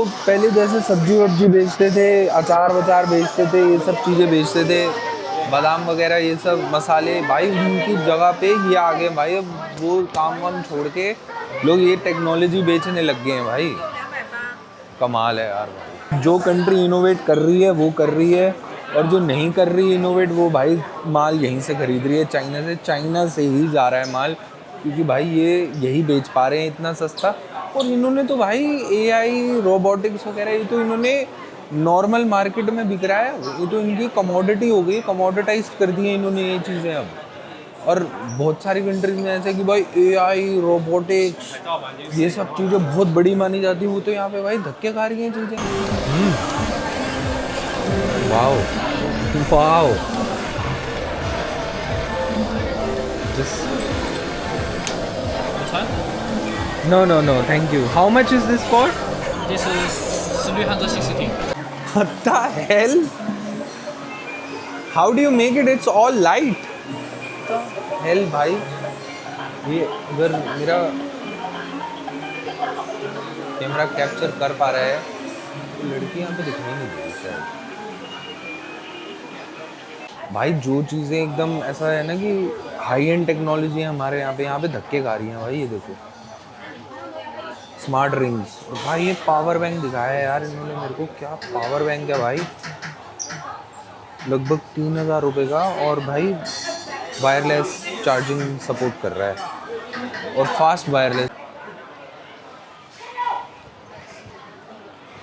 पहले जैसे सब्जी वब्जी बेचते थे, अचार वचार बेचते थे, ये सब चीज़ें बेचते थे, बादाम वगैरह ये सब मसाले, भाई उनकी जगह पे ये आ गए भाई। अब वो काम वाम छोड़ के लोग ये टेक्नोलॉजी बेचने लग गए हैं भाई। कमाल है यार भाई। जो कंट्री इनोवेट कर रही है वो कर रही है, और जो नहीं कर रही है इनोवेट, वो भाई माल यहीं से खरीद रही है, चाइना से। चाइना से ही जा रहा है माल, क्योंकि भाई ये यही बेच पा रहे हैं इतना सस्ता। और इन्होंने तो भाई एआई रोबोटिक्स वगैरह ये तो इन्होंने नॉर्मल मार्केट में बिक रहा है, ये तो इनकी कमोडिटी हो गई, कमोडिटाइज कर दी है इन्होंने ये चीज़ें अब। और बहुत सारी कंट्रीज में ऐसे कि भाई एआई रोबोटिक्स ये सब चीज़ें बहुत बड़ी मानी जाती है, वो तो यहाँ पे भाई धक्के खा रही हैं चीज़ें। Wow wow, no no no thank you. How much is this for? This is 360. What the hell? How do you make it? It's all light. Hell भाई, ये अगर मेरा कैमरा कैप्चर कर पा रहा है तो लड़की यहाँ पे दिखाई नहीं दे रही शायद। भाई जो चीज़ें एकदम ऐसा है ना कि हाई एंड टेक्नोलॉजी है हमारे यहाँ पे धक्के खा रही हैं भाई। ये देखो स्मार्ट रिंग्स, और भाई ये पावर बैंक दिखाया है यार इन्होंने मेरे को। क्या पावर बैंक है भाई, लगभग 3000 रुपये का, और भाई वायरलेस चार्जिंग सपोर्ट कर रहा है और फास्ट वायरलेस।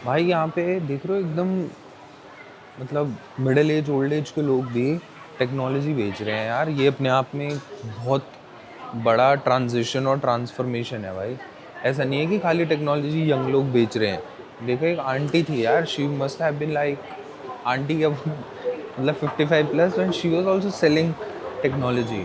भाई यहाँ पे देख रहे हो एकदम, मतलब मिडिल एज ओल्ड एज के लोग भी टेक्नोलॉजी बेच रहे हैं यार। ये अपने आप में बहुत बड़ा ट्रांजिशन और ट्रांसफॉर्मेशन है भाई। ऐसा नहीं है कि खाली टेक्नोलॉजी यंग लोग बेच रहे हैं। देखो एक आंटी थी यार, she must have been like, aunty अब मतलब 55 plus, and she was also selling technology.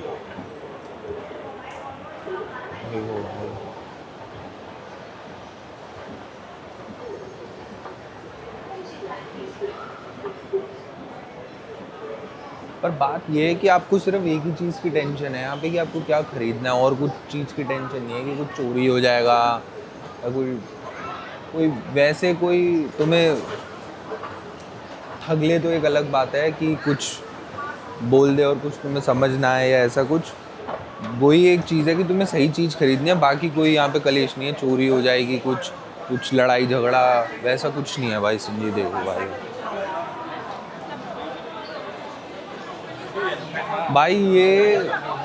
पर बात ये है कि आपको सिर्फ एक ही चीज़ की टेंशन है यहाँ पे कि आपको क्या खरीदना है, और कुछ चीज़ की टेंशन नहीं है कि कुछ चोरी हो जाएगा या कोई वैसे कोई तुम्हें ठग ले तो एक अलग बात है कि कुछ बोल दे और कुछ तुम्हें समझ ना आए या ऐसा कुछ। वही एक चीज़ है कि तुम्हें सही चीज़ खरीदनी है, बाकी कोई यहाँ पे कलेश नहीं है, चोरी हो जाएगी कुछ लड़ाई झगड़ा वैसा कुछ नहीं है भाई। समझिए देखो भाई ये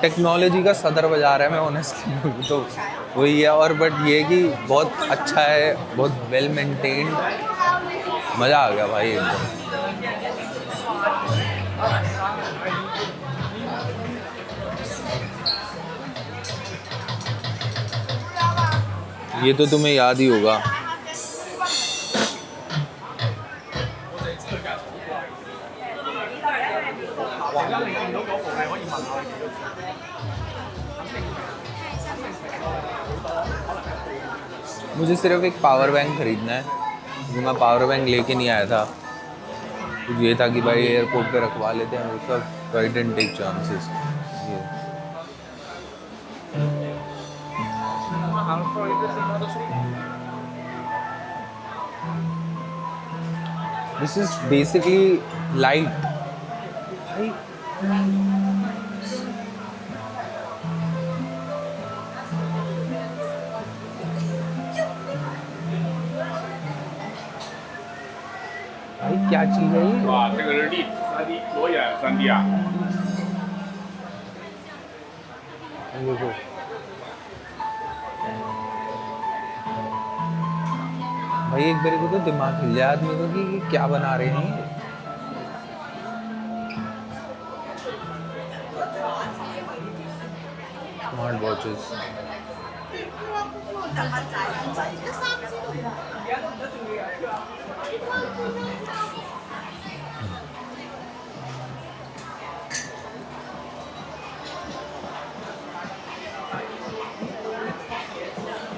टेक्नोलॉजी का सदर बाज़ार है, मैं ऑनेस्टली बोलूँ तो वही है। और बट ये कि बहुत अच्छा है, बहुत वेल मेंटेन्ड, मज़ा आ गया भाई एकदम। ये तो तुम्हें याद ही होगा, मुझे सिर्फ एक पावर बैंक ख़रीदना है, क्योंकि मैं पावर बैंक लेके नहीं आया था। तो ये था कि भाई एयरपोर्ट पे रखवा लेते हैं वो सब, तो I didn't take chances. This is basically light भाई। भाई क्या चीज़ है ये? 哇，这个是立体3D裸眼3D啊。 देखो भाई एक बार को तो दिमाग हिल जाए आदमी को कि क्या बना रहे हैं ये। स्मार्ट वॉचेस,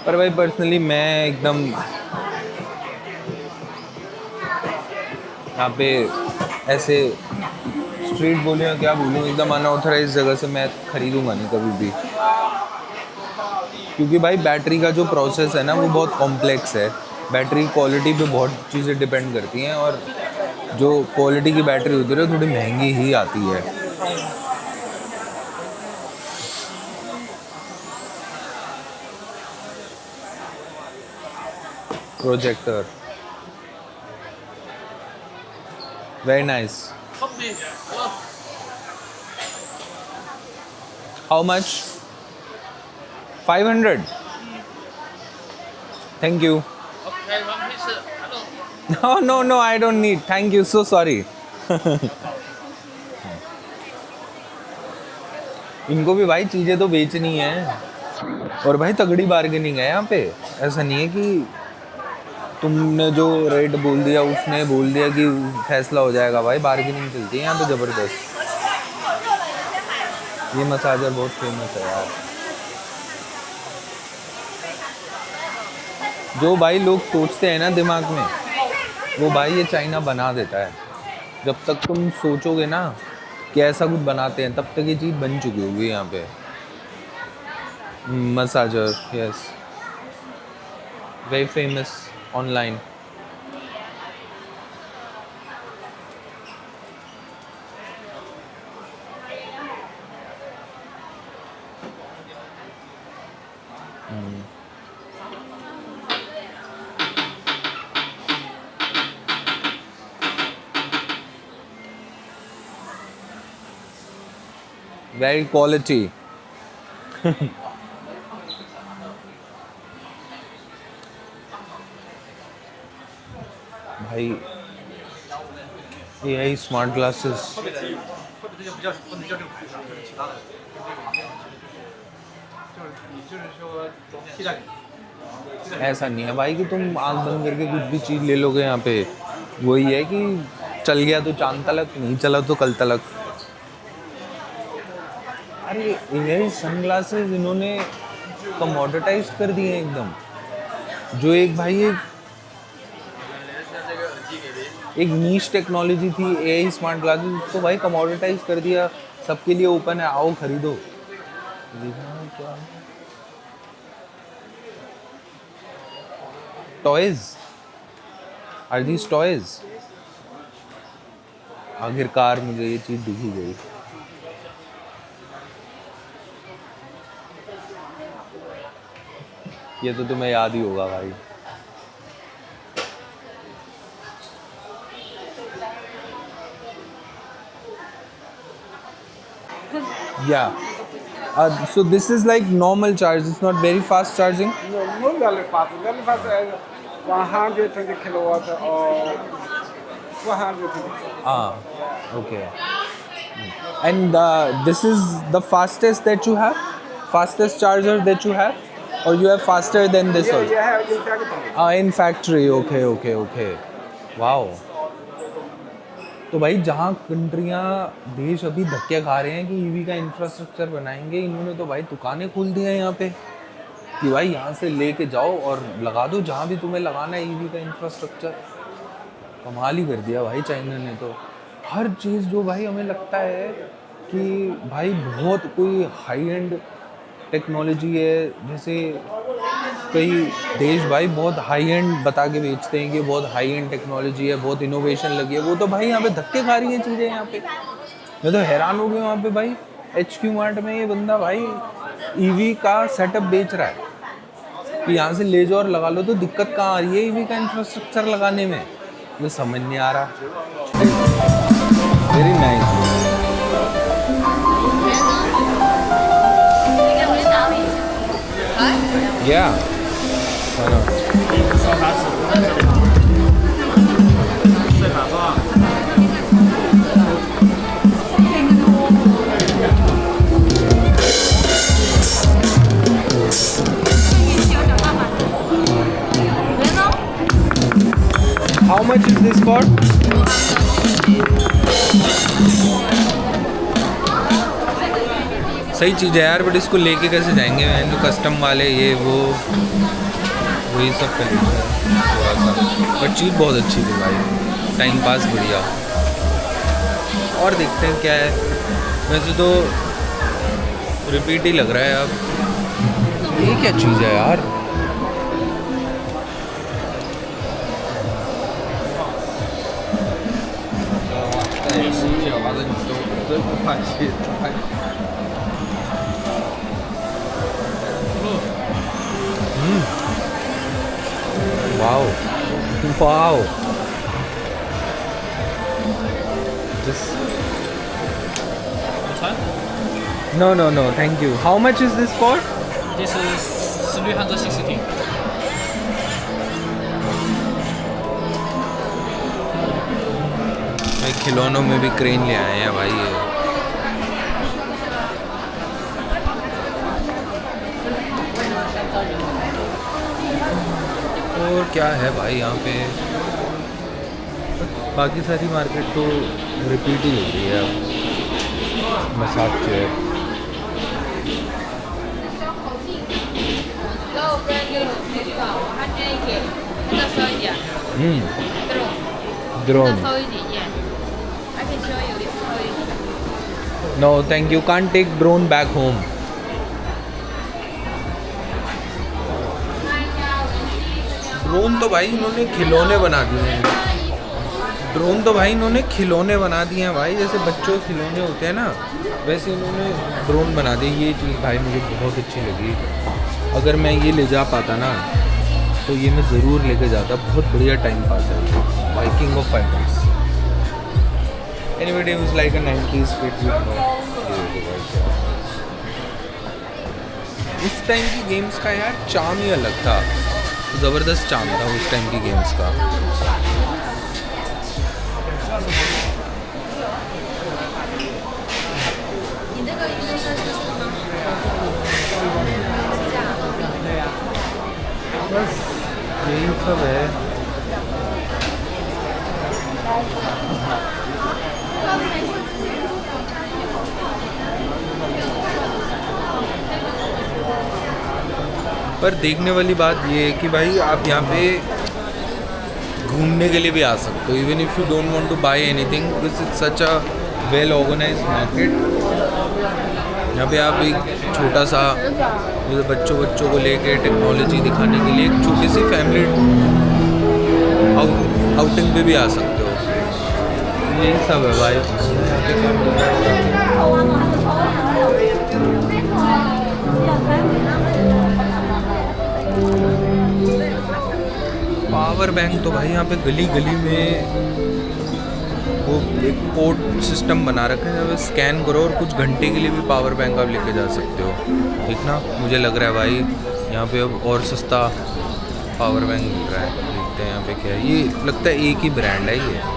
पर भाई पर्सनली मैं एकदम यहाँ पे ऐसे स्ट्रीट बोलूँ या क्या बोलूँ, एकदम अनऑथराइज जगह से मैं खरीदूंगा नहीं कभी भी, क्योंकि भाई बैटरी का जो प्रोसेस है ना वो बहुत कॉम्प्लेक्स है। बैटरी क्वालिटी पे बहुत चीज़ें डिपेंड करती हैं, और जो क्वालिटी की बैटरी होती है थोड़ी महंगी ही आती है। Projector very nice. How much? 500? Thank you. Okay, one piece. Hello. No, no, no, I don't need. Thank you, so sorry. इनको भी भाई चीज़ें तो बेचनी है, और भाई तगड़ी बार्गेनिंग है यहाँ पे। ऐसा नहीं है कि तुमने जो रेट बोल दिया उसने बोल दिया कि फैसला हो जाएगा। भाई बार्गेनिंग चलती है यहाँ पे ज़बरदस्त। ये मसाजर बहुत फेमस है यार। जो भाई लोग सोचते हैं ना दिमाग में, वो भाई ये चाइना बना देता है। जब तक तुम सोचोगे ना कि ऐसा कुछ बनाते हैं, तब तक ये चीज़ बन चुकी होगी यहाँ पे। Massager, yes, very famous online. Very quality. भाई AI स्मार्ट ग्लासेस ऐसा नहीं है भाई कि तुम आंख बंद करके कुछ भी चीज़ ले लोगे यहाँ पे। वही है कि चल गया तो चांद तलक, नहीं चला तो कल तलक। अरे AI सनग्लासेस इन्होंने कमोडिटाइज कर दिए एकदम। जो एक भाई एक नीश टेक्नोलॉजी थी AI स्मार्ट ग्लासेस, उसको भाई कमोडिटाइज कर दिया। सबके लिए ओपन है, आओ खरीदो। Toys, are these toys? आखिरकार मुझे ये चीज़ दिखी गई। ये तो तुम्हें याद ही होगा भाई। Yeah. So this is like normal charge. It's not very fast charging. No, not very fast. Very fast is 120 kilowatt or 220. Ah, okay. And this is the fastest that you have? Fastest charger that you have? Or you have faster than this Yeah, also? yeah, in factory. In factory. Okay, okay, okay. Wow. तो भाई जहाँ कंट्रियाँ देश अभी धक्के खा रहे हैं कि ईवी का इंफ्रास्ट्रक्चर बनाएंगे, इन्होंने तो भाई दुकानें खोल दी हैं यहाँ पे कि भाई यहाँ से लेके जाओ और लगा दो जहाँ भी तुम्हें लगाना है ईवी का इंफ्रास्ट्रक्चर। कमाल ही कर दिया भाई चाइना ने तो। हर चीज़ जो भाई हमें लगता है कि भाई बहुत कोई हाई एंड टेक्नोलॉजी है, जैसे कई देश भाई बहुत हाई एंड बता के बेचते हैं कि बहुत हाई एंड टेक्नोलॉजी है, बहुत इनोवेशन लगी है, वो तो भाई यहाँ पे धक्के खा रही हैं चीज़ें यहाँ पे। मैं तो हैरान हो गया वहाँ पे भाई HQ मार्ट में ये बंदा भाई ईवी का सेटअप बेच रहा है कि यहाँ से ले जाओ और लगा लो। तो दिक्कत कहाँ आ रही है ईवी का इंफ्रास्ट्रक्चर लगाने में, ये समझ नहीं आ रहा। Very nice. Yeah. Why not? How much is this for? सही चीज़ है यार, बट इसको लेके कैसे जाएंगे मैंने, जो कस्टम वाले ये वो वही सब कर थोड़ा सा। बट चीज़ बहुत अच्छी थी भाई, टाइम पास बढ़िया। और देखते हैं क्या है। वैसे तो रिपीट ही लग रहा है अब। ये क्या चीज़ है यार? Wow. Wow. This. No. Thank you. How much is this for? This is 360. भाई खिलौनों में भी क्रेन ले आए हैं भाई ये। और क्या है भाई यहाँ पे, बाकी सारी मार्केट तो रिपीट ही हो रही है अब। Massage chair, drone. No thank you, can't take drone back home. Drone तो भाई इन्होंने खिलौने बना दिए हैं। ड्रोन तो भाई इन्होंने खिलौने बना दिए हैं भाई, जैसे बच्चों के खिलौने होते हैं ना, वैसे इन्होंने ड्रोन बना दिए। ये चीज़ भाई मुझे बहुत अच्छी लगी। अगर मैं ये ले जा पाता ना तो ये मैं ज़रूर लेके जाता। बहुत बढ़िया टाइम पास है भाई, king of fighters. Anybody was like a 90s kid. उस टाइम की गेम्स का यार चार्म ही अलग था, ज़बरदस्त चार्म था उस टाइम की गेम्स का। बस यही सब है। पर देखने वाली बात ये है कि भाई आप यहाँ पे घूमने के लिए भी आ सकते हो, even if you don't want to buy anything, because it's such a well organised market. यहाँ पे आप एक छोटा सा बच्चों को लेके टेक्नोलॉजी दिखाने के लिए एक छोटी सी फैमिली आउटिंग पे भी आ सकते हो। यही सब है भाई। पावर बैंक तो भाई यहाँ पे गली गली में वो एक पोर्ट सिस्टम बना रखे हैं, जब स्कैन करो और कुछ घंटे के लिए भी पावर बैंक आप लेके जा सकते हो। देखना, मुझे लग रहा है भाई यहाँ पे अब और सस्ता पावर बैंक मिल रहा है। देखते हैं यहाँ पे क्या है। ये लगता है एक ही ब्रांड है ये।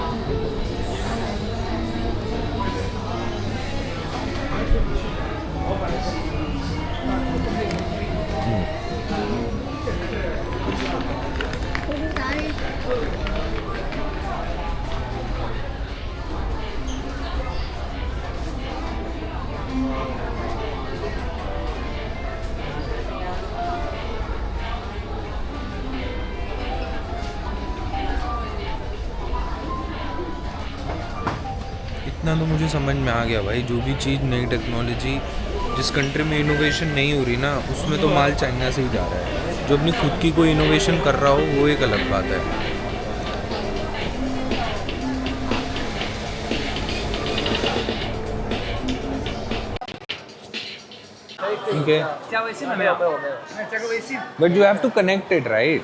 इतना तो मुझे समझ में आ गया भाई, जो भी चीज़ नई टेक्नोलॉजी जिस कंट्री में इनोवेशन नहीं हो रही ना, उसमें तो माल चाइना से ही जा रहा है। जो अपनी खुद की कोई इनोवेशन कर रहा हो वो एक अलग बात है। ठीक है, 加微信了没有？那加个微信。 but you have to connect it right.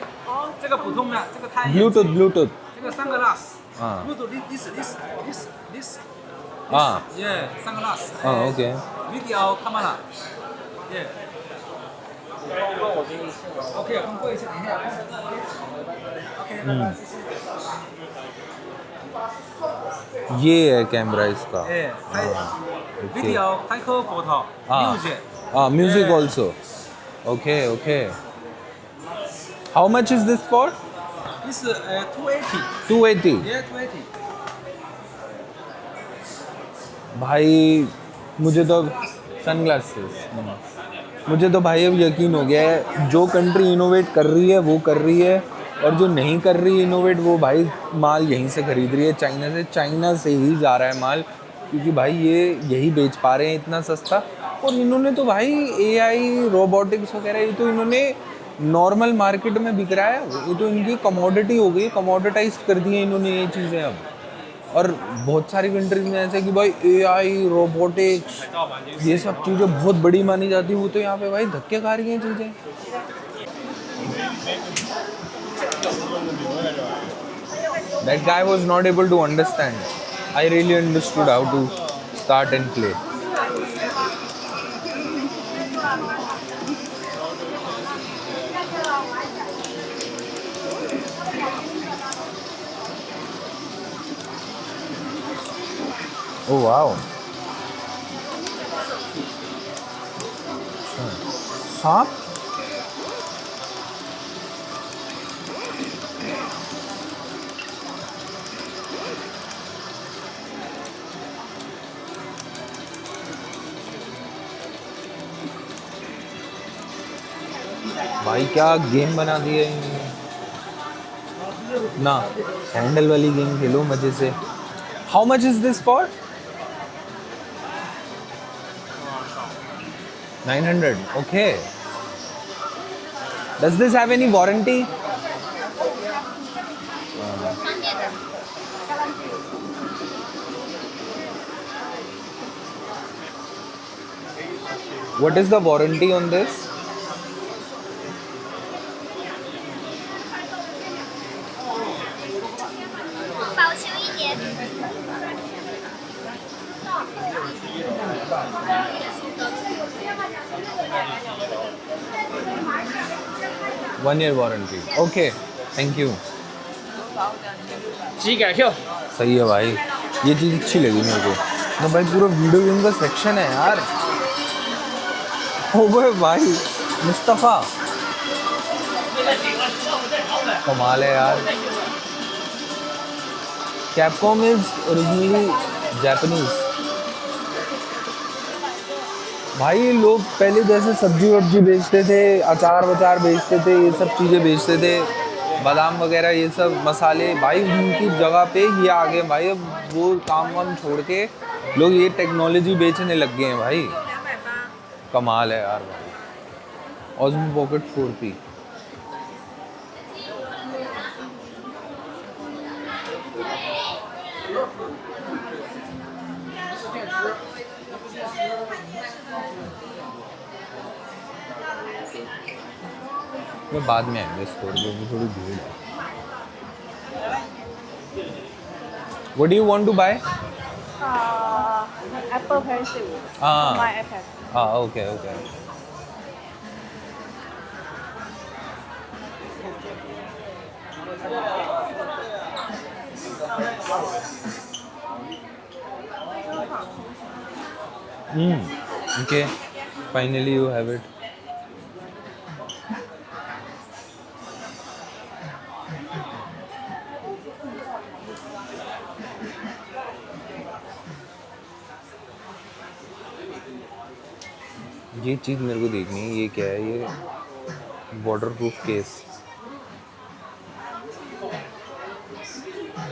这个普通的，这个它也 bluetooth 这个3个 glass。 हाँ this。 हाँ Yeah，3个 glass。 हाँ ओके। Video camera。Yeah。OK， 我们过一下，等一下。OK， 拜拜，谢谢。 ये है कैमरा इसका। 哎，拍 ओके। video 拍个 photo music。 हाँ music also. Okay okay. How much is this for? This 280。 280। Yeah 280。 भाई मुझे तो सनग्लासेस, मुझे तो भाई अब यकीन हो गया है, जो कंट्री इनोवेट कर रही है वो कर रही है, और जो नहीं कर रही है इनोवेट वो भाई माल यहीं से खरीद रही है, चाइना से ही जा रहा है माल, क्योंकि भाई ये यही बेच पा रहे हैं इतना सस्ता। और इन्होंने तो भाई AI रोबोटिक्स वगैरह ये तो इन्होंने नॉर्मल मार्केट में बिक रहा है, ये तो इनकी कमोडिटी हो गई, कमोडिटाइज कर दी है इन्होंने ये चीज़ें अब। और बहुत सारी कंट्रीज में ऐसे कि भाई एआई रोबोटिक्स ये सब चीज़ें बहुत बड़ी मानी जाती है, वो तो यहाँ पे भाई धक्के खा रही हैं चीज़ें। That guy was not able to understand. I really understood how to start and play. Oh wow. सांप? भाई क्या गेम बना दिए इन्होंने ना। हैंडल वाली गेम खेलो मजे से। How much is this for? 900. Okay. Does this have any warranty? What is the warranty on this? One year warranty. Okay. Thank you. जी क्या क्यों? सही है भाई, ये चीज़ अच्छी लगी मेरे को। ना भाई पूरा वीडियो गेम का सेक्शन है यार। ओ भाई मुस्तफ़ा, कमाल है यार। Capcom is originally Japanese. भाई लोग पहले जैसे सब्जी वब्जी बेचते थे, अचार वचार बेचते थे, ये सब चीज़ें बेचते थे, बादाम वगैरह ये सब मसाले, भाई उनकी जगह पे ये आ गए भाई। अब वो काम वाम छोड़ के लोग ये टेक्नोलॉजी बेचने लग गए हैं भाई। कमाल है यार भाई। ऑज़मो पॉकेट 4p। मैं बाद में आएंगे स्टोर पे, थोड़ी भीड़ है। What do you want to buy? Apple Pencil. Ah. My iPad. Okay, okay. Okay. Finally you have it. ये चीज़ मेरे को देखनी है, ये क्या है? ये वाटर प्रूफ केस।